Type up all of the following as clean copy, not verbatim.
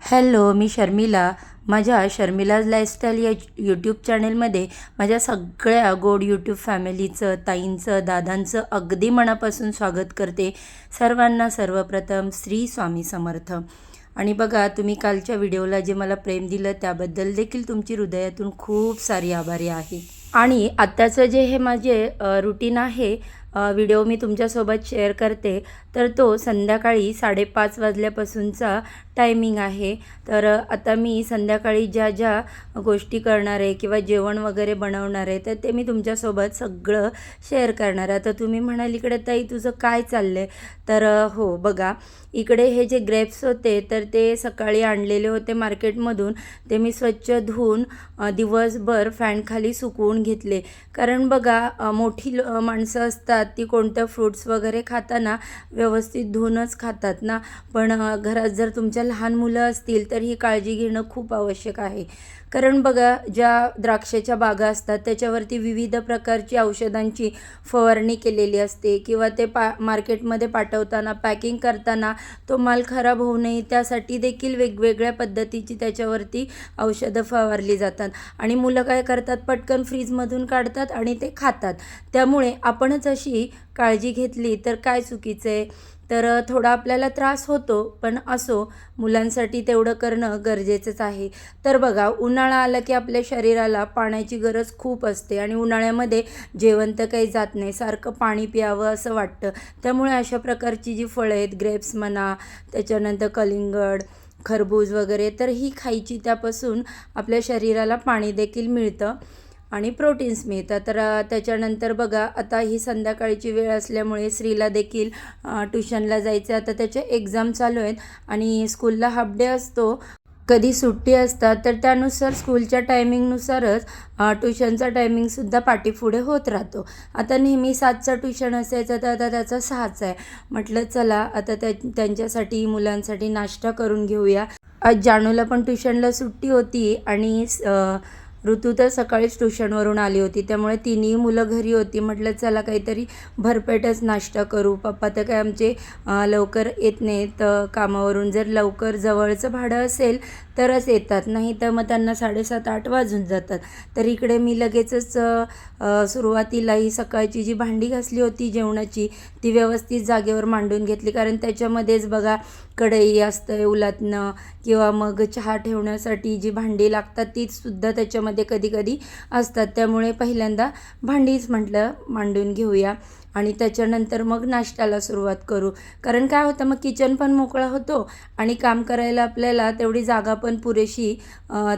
Hello, मी शर्मिला. माझ्या शर्मिलाज lifestyle या YouTube चॅनेलमध्ये माझ्या सगळ्या गोड यूट्यूब फॅमिलीचं, ताईंचं, दादांचं अगदी मनापासून स्वागत करते. सर्वांना सर्वप्रथम श्री स्वामी समर्थ. आणि बघा, तुम्ही कालच्या व्हिडिओला जे मला प्रेम दिलं त्याबद्दल देखील तुमची हृदयातून खूप सारी आभारी आहे. आणि आत्ताचं जे हे माझे रुटीन आहे, व्हिडिओ मी तुमच्यासोबत शेअर करते, तर तो संध्याकाळी 5:30 वाजल्यापासूनचा टायमिंग आहे. तर आता मी संध्याकाळी ज्या ज्या गोष्टी करणार आहे किंवा जेवण वगैरे बनवणार आहे, तर ते मी तुमच्यासोबत सगळं शेअर करणार आहे. तर तुम्ही म्हणाल, इकडे ताई तुझं काय चाललं आहे? तर हो बघा, इकडे हे जे ग्रेप्स होते तर ते सकाळी आणलेले होते मार्केटमधून. ते मी स्वच्छ धुवून दिवसभर फॅनखाली सुकवून घेतले. कारण बघा, मोठी माणसं असतात, ती कोणतं फ्रूट्स वगैरे खाताना व्यवस्थित धुवूनच खातात ना. पण घरात जर तुमच्या लहान मुलं असतील तर ही काळजी घेणं खूप आवश्यक आहे. कारण बघा, ज्या द्राक्षाच्या बागा असतात त्याच्यावरती विविध प्रकारची औषधांची फवारणी केलेली असते किंवा ते मार्केटमध्ये पाठवताना, पॅकिंग करताना तो माल खराब होऊ नये त्यासाठी देखील वेगवेगळ्या पद्धतीची त्याच्यावरती औषधं फवारली जातात. आणि मुलं काय करतात, पटकन फ्रीजमधून काढतात आणि ते खातात. त्यामुळे आपणच अशी काळजी घेतली तर काय चुकीचं आहे? तर थोडा आपल्याला त्रास होतो, पण असो, मुलांसाठी तेवढं करणं गरजेचंच आहे. तर बघा, उन्हाळा आला की आपल्या शरीराला पाण्याची गरज खूप असते आणि उन्हाळ्यामध्ये जेवण तर काही जात नाही, सारखं पाणी प्यावं असं वाटतं. त्यामुळे अशा प्रकारची जी फळं आहेत, ग्रेप्स म्हणा, त्याच्यानंतर कलिंगड, खरबूज वगैरे, तर ही खायची. त्यापासून आपल्या शरीराला पाणी देखील मिळतं आणि प्रोटीन्स मिळतात. तर त्याच्यानंतर बघा, आता ही संध्याकाळची वेळ असल्यामुळे श्रीला देखील ट्युशनला जायचं. आता त्याचे एक्झाम चालू आहेत आणि स्कूलला हाफ डे असतो, कधी सुट्टी असतात, तर त्यानुसार स्कूलच्या टायमिंगनुसारच ट्युशनचा टायमिंगसुद्धा पाठीपुढे होत राहतो. आता नेहमी 7चं ट्युशन असायचं, तर आता त्याचा 6चा आहे. म्हटलं चला आता त्यांच्यासाठी, मुलांसाठी नाश्ता करून घेऊया. आज जानूला पण ट्युशनला सुट्टी होती आणि ऋतू तर सकाळीच ट्युशनवरून आली होती, त्यामुळे तिन्ही मुलं घरी होती. म्हटलं चला काहीतरी भरपेटच नाश्ता करू. पप्पा तर काय आमचे लवकर येत नाहीत कामावरून. जर लवकर जवळचं भाडं असेल तरच येतात, नाही तर मग त्यांना 7:30-8 वाजून जातात. तर इकडे मी लगेचच सुरुवातीला ही सकाळची जी भांडी घासली होती जेवणाची, ती व्यवस्थित जागेवर मांडून घेतली. कारण त्याच्यामध्येच बघा, कढई असतं उलटणं किंवा मग चहा ठेवण्यासाठी जी भांडी लागतात तीसुद्धा त्याच्यामध्ये कधी कधी असतात. त्यामुळे पहिल्यांदा भांडीच म्हटलं मांडून घेऊया आणि त्याच्यानंतर मग नाश्त्याला सुरुवात करू. कारण काय होतं, मग किचन पण मोकळा होतो आणि काम करायला आपल्याला तेवढी जागा पण पुरेशी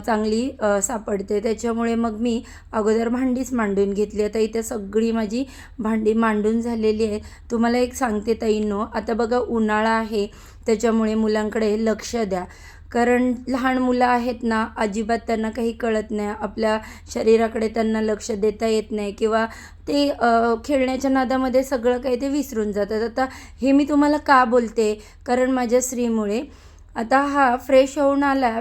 चांगली सापडते. त्याच्यामुळे मग मी अगोदर भांडीच मांडून घेतली. आता इथे सगळी माझी भांडी मांडून झालेली आहे. तुम्हाला एक सांगते ताईंनो, आता बघा उन्हाळा आहे, त्याच्यामुळे मुलांकडे लक्ष द्या. कारण लहान मुलं आहेत ना, अजिबात त्यांना काही कळत नाही, आपल्या शरीराकडे त्यांना लक्ष देता येत नाही किंवा ते खेळण्याच्या नादामध्ये सगळं काही ते विसरून जातात. आता हे मी तुम्हाला का बोलते, कारण माझ्या स्त्रीमुळे. आता हा फ्रेश होऊन आला,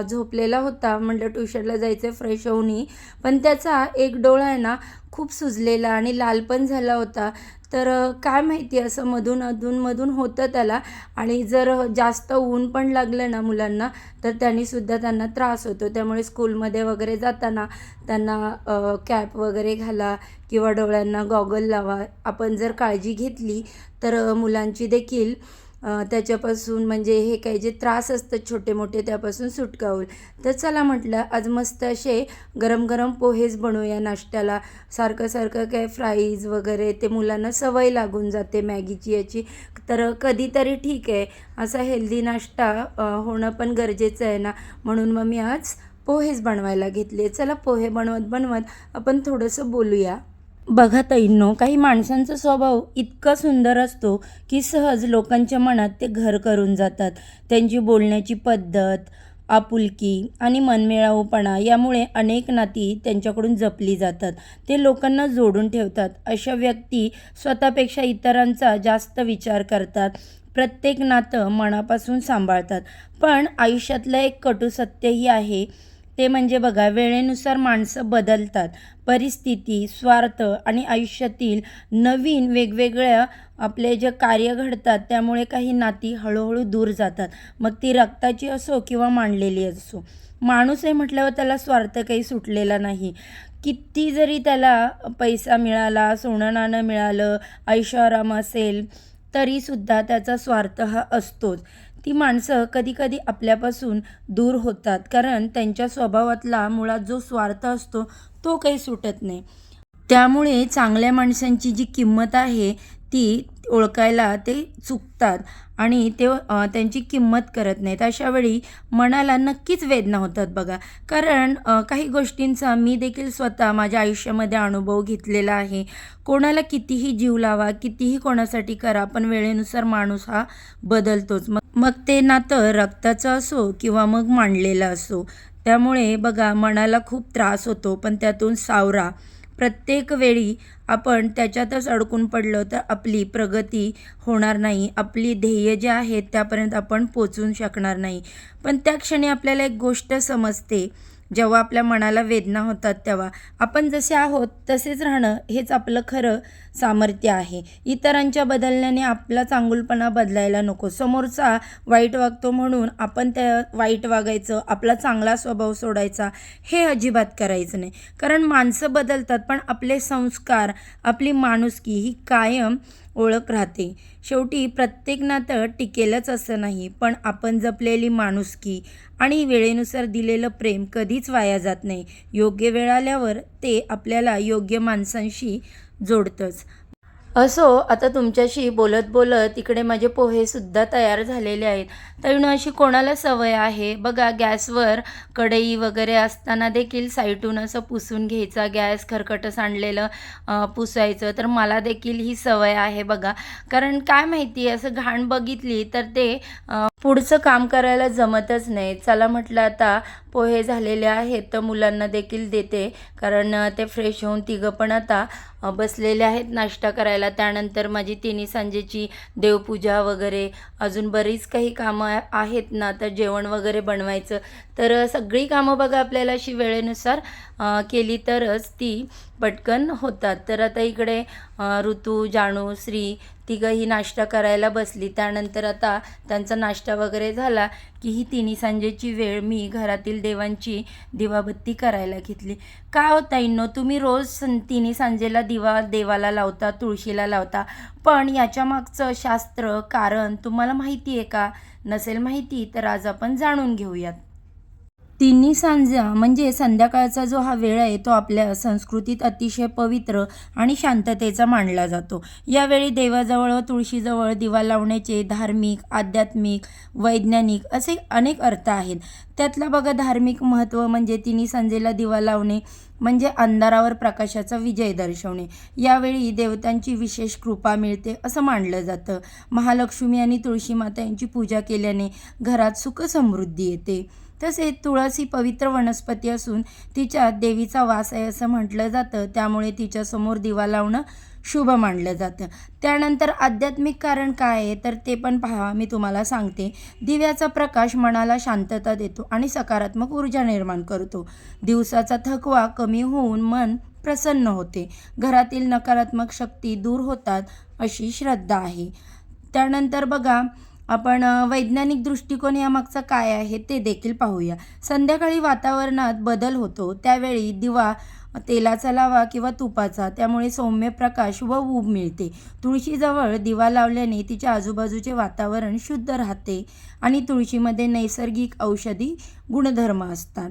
झोपलेला होता, म्हटलं ट्युशनला जायचं फ्रेश होऊनही, पण त्याचा एक डोळा आहे ना खूप सुजलेला आणि लाल पण झाला होता. तर काय माहिती, असं अधूनमधून होतं त्याला. आणि जर जास्त ऊन पण लागलं ना मुलांना, तर त्यांनीसुद्धा त्यांना त्रास होतो. त्यामुळे स्कूलमध्ये वगैरे जाताना त्यांना कॅप वगैरे घाला किंवा डोळ्यांना गॉगल लावा. आपण जर काळजी घेतली तर मुलांची देखील त्याच्यापासून, म्हणजे हे काही जे त्रास असतात छोटे मोठे, त्यापासून सुटका होईल. तर चला म्हटलं, आज मस्त असे गरम गरम पोहेच बनवूया नाश्त्याला. सारखं सारखं काय फ्राईज वगैरे ते मुलांना सवय लागून जाते मॅगीची याची. तर कधीतरी ठीक आहे, असा हेल्दी नाश्ता होणं पण गरजेचं आहे ना. म्हणून मग मी आज पोहेच बनवायला घेतले. चला, पोहे बनवत बनवत आपण थोडंसं बोलूया. बघा ताईंनो, काही माणसांचा स्वभाव इतका सुंदर असतो की सहज लोकांच्या मनात ते घर करून जातात. त्यांची बोलण्याची पद्धत, आपुलकी आणि मनमिळाऊपणा यामुळे अनेक नाती त्यांच्याकडून जपली जातात. ते लोकांना जोडून ठेवतात. अशा व्यक्ती स्वतःपेक्षा इतरांचा जास्त विचार करतात, प्रत्येक नातं मनापासून सांभाळतात. पण आयुष्यातलं एक कटू सत्यही आहे, ते म्हणजे बघा, वेळेनुसार माणसं बदलतात. परिस्थिती, स्वार्थ आणि आयुष्यातील नवीन वेगवेगळ्या आपले जे कार्य घडतात त्यामुळे काही नाती हळूहळू दूर जातात. मग ती रक्ताची असो किंवा मांडलेली असो. माणूस आहे म्हटल्यावर त्याला स्वार्थ काही सुटलेला नाही. किती जरी त्याला पैसा मिळाला, सोनं नाणं मिळालं, ऐशोआराम असेल, तरीसुद्धा त्याचा स्वार्थ हा असतोच. ती माणसं कधीकधी आपल्यापासून दूर होतात, कारण त्यांच्या स्वभावातला मुळात जो स्वार्थ असतो तो काही सुटत नाही. त्यामुळे चांगल्या माणसांची जी किंमत आहे ती ओळखायला ते चुकतात आणि ते त्यांची किंमत करत नाहीत. अशा वेळी मनाला नक्कीच वेदना होतात बघा. कारण काही गोष्टींचा मी देखील स्वतः माझ्या आयुष्यामध्ये अनुभव घेतलेला आहे. कोणाला कितीही जीव लावा, कितीही कोणासाठी करा, पण वेळेनुसार माणूस हा बदलतोच. मग मग ते नातं रक्ताचं असो किंवा मग मांडलेलं असो. त्यामुळे बघा, मनाला खूप त्रास होतो, पण त्यातून सावरा. प्रत्येक वेळी आपण त्याच्यातच अडकून पडलो तर आपली प्रगती होणार नाही. आपली ध्येय जे आहेत त्यापर्यंत आपण पोचू शकणार नाही. पण त्या क्षणी आपल्याला एक गोष्ट समजते, जेव्हा आपल्या मनाला वेदना होतात तेव्हा आपण जसे आहोत तसेच राहणं हेच आपलं खरं सामर्थ्य आहे. इतरांच्या बदलण्याने आपला चांगुलपणा बदलायला नको. समोरचा वाईट वागतो म्हणून आपण त्या वाईट वागायचं, आपला चांगला स्वभाव सोडायचा, हे अजिबात करायचं नाही. कारण माणसं बदलतात, पण आपले संस्कार, आपली माणुसकी ही कायम ओळख राहते. शेवटी प्रत्येक नातं टिकेलच असं नाही, पण आपण जपलेली माणुसकी आणि वेळेनुसार दिलेलं प्रेम कधीच वाया जात नाही. योग्य वेळ आल्यावर ते आपल्याला योग्य माणसांशी जोडतंच. असो, आता तुमच्याशी बोलत बोलत इकडे माझे पोहेसुद्धा तयार झालेले आहेत. तर अशी कोणाला सवय आहे बघा, गॅसवर कढई वगैरे असताना देखील साईडून असं पुसून घ्यायचा, गॅस खरकटं सांडलेलं पुसायचं. तर मला देखील ही सवय आहे बघा. कारण काय माहिती, असं घाण बघितली तर ते पुढचं काम करायला जमतच नाही. चला म्हटलं, आता पोहे झालेले आहेत तर मुलांना देखील देते, कारण ते फ्रेश होऊन तिघं पण आता बसलेले आहेत नाश्ता करायला. त्यानंतर माझी तिन्ही सांजेची देवपूजा वगैरे अजून बरीच काही कामं आहेत ना, तर जेवण वगैरे बनवायचं. तर सगळी कामं बघा आपल्याला अशी वेळेनुसार केली तरच ती पटकन होतात. तर आता इकडे ऋतू, जानू, श्री तिघंही नाश्ता करायला बसली. त्यानंतर आता त्यांचा नाश्ता वगैरे झाला की ही तिन्ही सांजेची वेळ मी घरातील देवांची दिवाबत्ती करायला घेतली. काय होता इन्नो, तुम्ही रोज तिन्ही सांजेला दिवा देवाला लावता, तुळशीला लावता, पण याच्यामागचं शास्त्र कारण तुम्हाला माहिती आहे का? नसेल माहिती तर आज आपण जाणून घेऊयात. तिन्ही सांजा म्हणजे संध्याकाळचा जो हा वेळ आहे तो आपल्या संस्कृतीत अतिशय पवित्र आणि शांततेचा मानला जातो. यावेळी देवाजवळ व तुळशीजवळ दिवा लावण्याचे धार्मिक, आध्यात्मिक, वैज्ञानिक असे अनेक अर्थ आहेत. त्यातला बघा, धार्मिक महत्त्व म्हणजे तिन्ही सांजेला दिवा लावणे म्हणजे अंधारावर प्रकाशाचा विजय दर्शवणे. यावेळी देवतांची विशेष कृपा मिळते असं मानलं जातं. महालक्ष्मी आणि तुळशी माता यांची पूजा केल्याने घरात सुख समृद्धी येते. तसेच तुळस ही पवित्र वनस्पती असून तिच्यात देवीचा वास आहे असं म्हटलं जातं. त्यामुळे तिच्यासमोर दिवा लावणं शुभ मानलं जातं. त्यानंतर आध्यात्मिक कारण काय आहे तर ते पण पहा, मी तुम्हाला सांगते. दिव्याचा प्रकाश मनाला शांतता देतो आणि सकारात्मक ऊर्जा निर्माण करतो. दिवसाचा थकवा कमी होऊन मन प्रसन्न होते. घरातील नकारात्मक शक्ती दूर होतात अशी श्रद्धा आहे. त्यानंतर बघा, आपण वैज्ञानिक दृष्टिकोन यामागचा काय आहे ते देखील पाहूया. संध्याकाळी वातावरणात बदल होतो, त्यावेळी दिवा तेलाचा लावा किंवा तुपाचा, त्यामुळे सौम्य प्रकाश व ऊब मिळते. तुळशीजवळ दिवा लावल्याने तिच्या आजूबाजूचे वातावरण शुद्ध राहते आणि तुळशीमध्ये नैसर्गिक औषधी गुणधर्म असतात.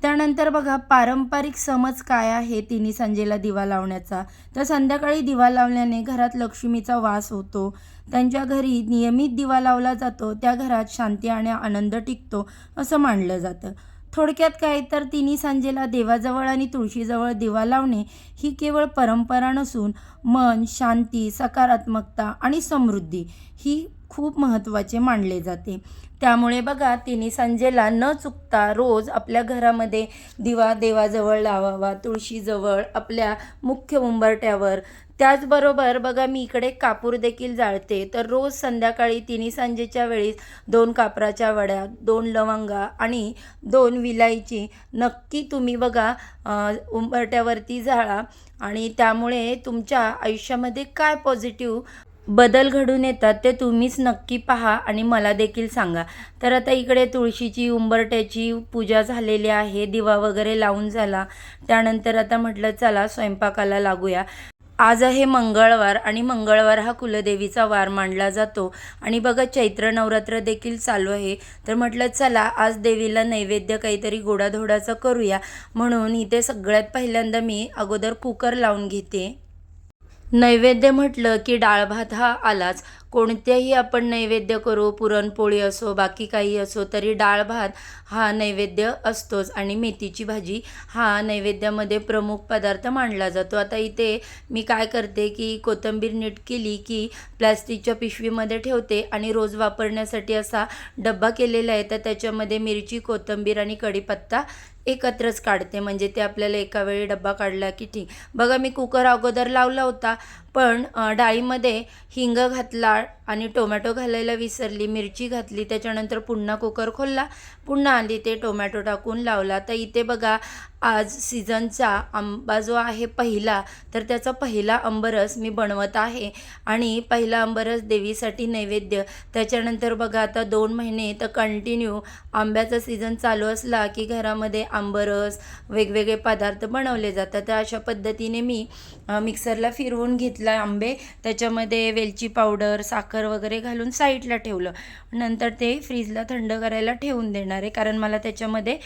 त्यानंतर बघा, पारंपरिक समज काय आहे तिन्ही सांजेला दिवा लावण्याचा, तर संध्याकाळी दिवा लावल्याने घरात लक्ष्मीचा वास होतो. त्यांच्या घरी नियमित दिवा लावला जातो त्या घरात शांती आणि आनंद टिकतो असं मानलं जातं. थोडक्यात काय, तर तिन्ही सांजेला देवाजवळ आणि तुळशीजवळ दिवा लावणे ही केवळ परंपरा नसून मन, शांती, सकारात्मकता आणि समृद्धी ही खूप महत्त्वाचे मानले जाते. त्यामुळे बघा, तिन्ही सांजेला न चुकता रोज आपल्या घरामध्ये दिवा देवाजवळ लावावा, तुळशीजवळ, आपल्या मुख्य उंबरठ्यावर. त्याचबरोबर बघा मी इकडे कापूर देखील जाळते. तर रोज संध्याकाळी तिन्ही सांजेच्या वेळी 2 कापराच्या वड्या, 2 लवंगा आणि 2 विलायची नक्की तुम्ही बघा उंबरठ्यावरती जाळा आणि त्यामुळे तुमच्या आयुष्यामध्ये काय पॉझिटिव्ह बदल घडून येतात ते तुम्हीच नक्की पहा आणि मला देखील सांगा. तर आता इकडे तुळशीची, उंबरठ्याची पूजा झालेली आहे. दिवा वगैरे लावून झाला. त्यानंतर आता म्हटलं चला स्वयंपाकाला लागूया. आज आहे मंगळवार आणि मंगळवार हा कुलदेवीचा वार मानला जातो आणि बघा चैत्र नवरात्र देखील चालू आहे. तर म्हटलं चला आज देवीला नैवेद्य काहीतरी गोडाधोडाचं करूया, म्हणून इथे सगळ्यात पहिल्यांदा मी अगोदर कुकर लावून घेते. नैवेद्य म्हटलं की डाळ भात हा आलाच. कोणत्याही आपण नैवेद्य करू, पुरणपोळी असो बाकी काही असो, तरी डाळ भात हा नैवेद्य असतोच आणि मेथीची भाजी हा नैवेद्यामध्ये प्रमुख पदार्थ मानला जातो. आता इथे मी काय करते की कोथिंबीर नीट केली की प्लॅस्टिकच्या पिशवीमध्ये ठेवते आणि रोज वापरण्यासाठी असा डब्बा केलेला आहे. तर त्याच्यामध्ये मिरची, कोथिंबीर आणि कढीपत्ता एकत्रच काढते, म्हणजे ते आपल्याला एका वेळी डब्बा काढला की ठीक. बघा मी कुकर अगोदर लावला होता, पण डाळीमध्ये हिंग घातला आणि टोमॅटो घालायला विसरली, मिरची घातली, त्याच्यानंतर पुन्हा कुकर खोलला, पुन्हा आली ते टोमॅटो टाकून लावला. तर इथे बघा आज सीझनचा आंबा जो आहे पहिला, तर त्याचा पहिला आंबरस मी बनवत आहे आणि पहिला आंबरस देवीसाठी नैवेद्य. त्याच्यानंतर बघा आता 2 महिने तर कंटिन्यू आंब्याचा सीझन चालू असला की घरामध्ये आंबरस वेगवेगळे पदार्थ बनवले जातात. तर अशा पद्धतीने मी मिक्सरला फिरवून घेतला आंबे, त्याच्यामध्ये वेलची पावडर, साखर वगैरे घालून साईडला ठेवलं. नंतर ते फ्रीजला थंड करायला ठेवून देणार आहे, कारण मला त्याच्यामध्ये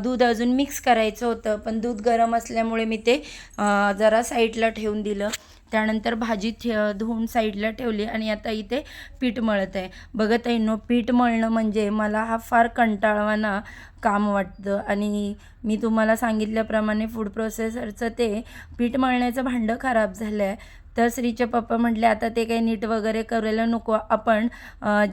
दूध अजून मिक्स करायचं होतं, पण दूध गरम असल्यामुळे मी ते जरा साईडला ठेवून दिलं. त्यानंतर भाजी धुवून साईडला ठेवली आणि आता इथे पीठ मळत आहे. बघत आहे पीठ मळणं म्हणजे मला हा फार कंटाळवाणा काम वाटतं आणि मी तुम्हाला सांगितल्याप्रमाणे फूड प्रोसेसरचं ते पीठ मळण्याचं भांडं खराब झालं आहे. तर श्रीचे पप्पा म्हटले आता ते काही नीट वगैरे करायला नको, आपण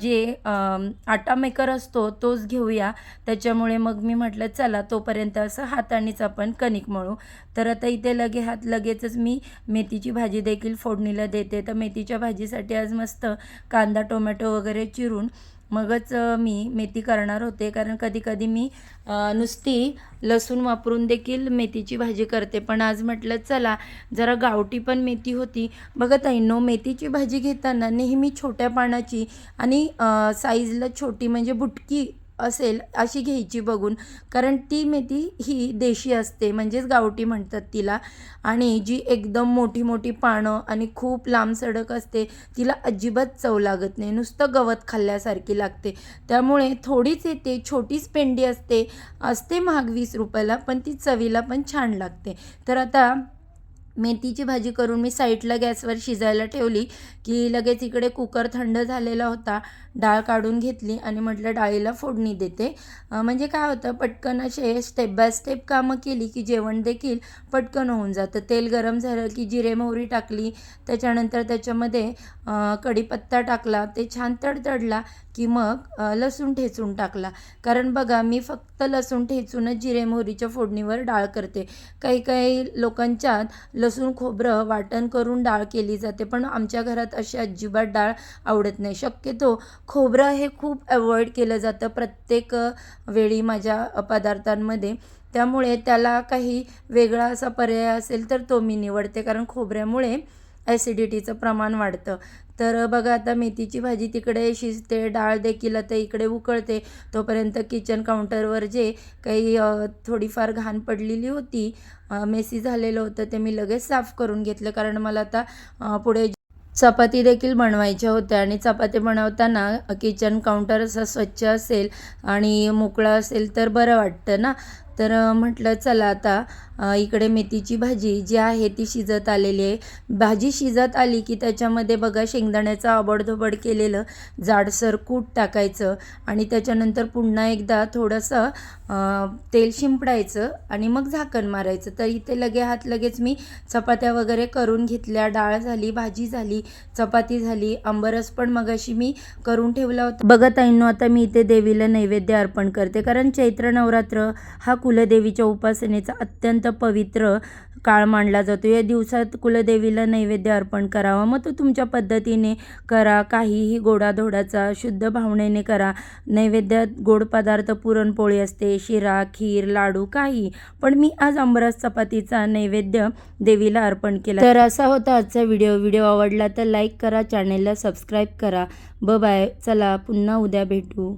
जे आटा मेकर असतो तोच घेऊया. त्याच्यामुळे मग मी म्हटलं चला तोपर्यंत असं हातानेच आपण कणिक मळू. तर आता इथे लगेचच मी मेथीची भाजी देखील फोडणीला देते. तर मेथीच्या भाजीसाठी आज मस्त कांदा, टोमॅटो वगैरे चिरून मगच मी मेथी करणार होते, कारण कधी मी नुसती लसूण वापरून देखील मेथीची भाजी करते, पण आज म्हटलं चला जरा गावठी पण मेथी होती. बघा ताईंनो, मेथीची भाजी घेताना नेहमी छोट्या पानाची आणि साईजला छोटी म्हणजे बुटकी असेल अशी घ्यायची बघून, कारण ती मेथी ही देशी असते, म्हणजेच गावठी म्हणतात तिला. आणि जी एकदम मोठी मोठी पानं आणि खूप लांब सडक असते तिला अजिबात चव लागत नाही, नुसतं गवत खाल्ल्यासारखी लागते. त्यामुळे थोडीच येते, छोटीच पेंडी असते महाग 20 रुपयाला, पण ती चवीला पण छान लागते. तर आता मेथीची भाजी करून मी साईडला गॅसवर शिजायला ठेवली की लगेच इकडे कुकर थंड झालेला होता. डाळ काढून घेतली आणि म्हटलं डाळीला फोडणी देते, म्हणजे काय होतं पटकन असे स्टेप बाय स्टेप कामं केली की जेवण देखील पटकन होऊन जातं. तेल गरम झालं की जिरे मोहरी टाकली, त्याच्यानंतर त्याच्यामध्ये कढीपत्ता टाकला, ते छान तडतडला की मग लसूण ठेचून टाकला. कारण बघा मी फक्त लसूण ठेचूनच जिरे मोहरीच्या फोडणीवर डाळ करते. काही लोकांच्यात लसूण खोबरं वाटण करून डाळ केली जाते, पण आमच्या घरात अशी अजिबात डाळ आवडत नाही. शक्यतो खोबरं हे खूप अवॉइड केलं जातं प्रत्येक वेळी माझ्या पदार्थांमध्ये, त्यामुळे त्याला काही वेगळा असा पर्याय असेल तर तो मी निवडते, कारण खोबऱ्यामुळे ॲसिडिटीचं प्रमाण वाढतं. तर बघा आता मेथीची भाजी तिकडे शिजते, डाळ देखील आता इकडे उकळते. तोपर्यंत किचन काउंटरवर जे काही थोडीफार घाण पडलेली होती, मेसी झालेलं होतं, ते मी लगेच साफ करून घेतलं, कारण मला आता पुढे चपाती देखील बनवायच्या होत्या आणि चपाती बनवताना किचन काउंटर असं स्वच्छ असेल आणि मोकळं असेल तर बरं वाटतं ना. तर म्हटलं चला आता इकडे मेथीची भाजी जी आहे ती शिजत आलेली आहे. भाजी शिजत आली की त्याच्यामध्ये बघा शेंगदाण्याचं आबडधोबड केलेलं जाडसर कूट टाकायचं आणि त्याच्यानंतर पुन्हा एकदा थोडंसं तेल शिंपडायचं आणि मग झाकण मारायचं. तर इथे लगेच मी चपात्या वगैरे करून घेतल्या. डाळ झाली, भाजी झाली, चपाती झाली, आंबरस पण मगाशी मी करून ठेवला होता. बघत आहे आता मी इथे देवीला नैवेद्य अर्पण करते, कारण चैत्र नवरात्र हा कुलदेवीच्या उपासनेचा अत्यंत पवित्र काळ मानला जातो. या दिवसात कुलदेवीला नैवेद्य अर्पण करावा. मग तो तुमच्या पद्धतीने करा, काहीही गोडाधोडाचा शुद्ध भावनेने करा. नैवेद्यात गोड पदार्थ पुरणपोळी असते, शिरा, खीर, लाडू काही. पण मी आज आमरस चपातीचा नैवेद्य देवीला अर्पण केला. तर असा होता आजचा व्हिडिओ आवडला तर लाईक करा, चॅनेलला सबस्क्राईब करा. बाय. चला पुन्हा उद्या भेटू.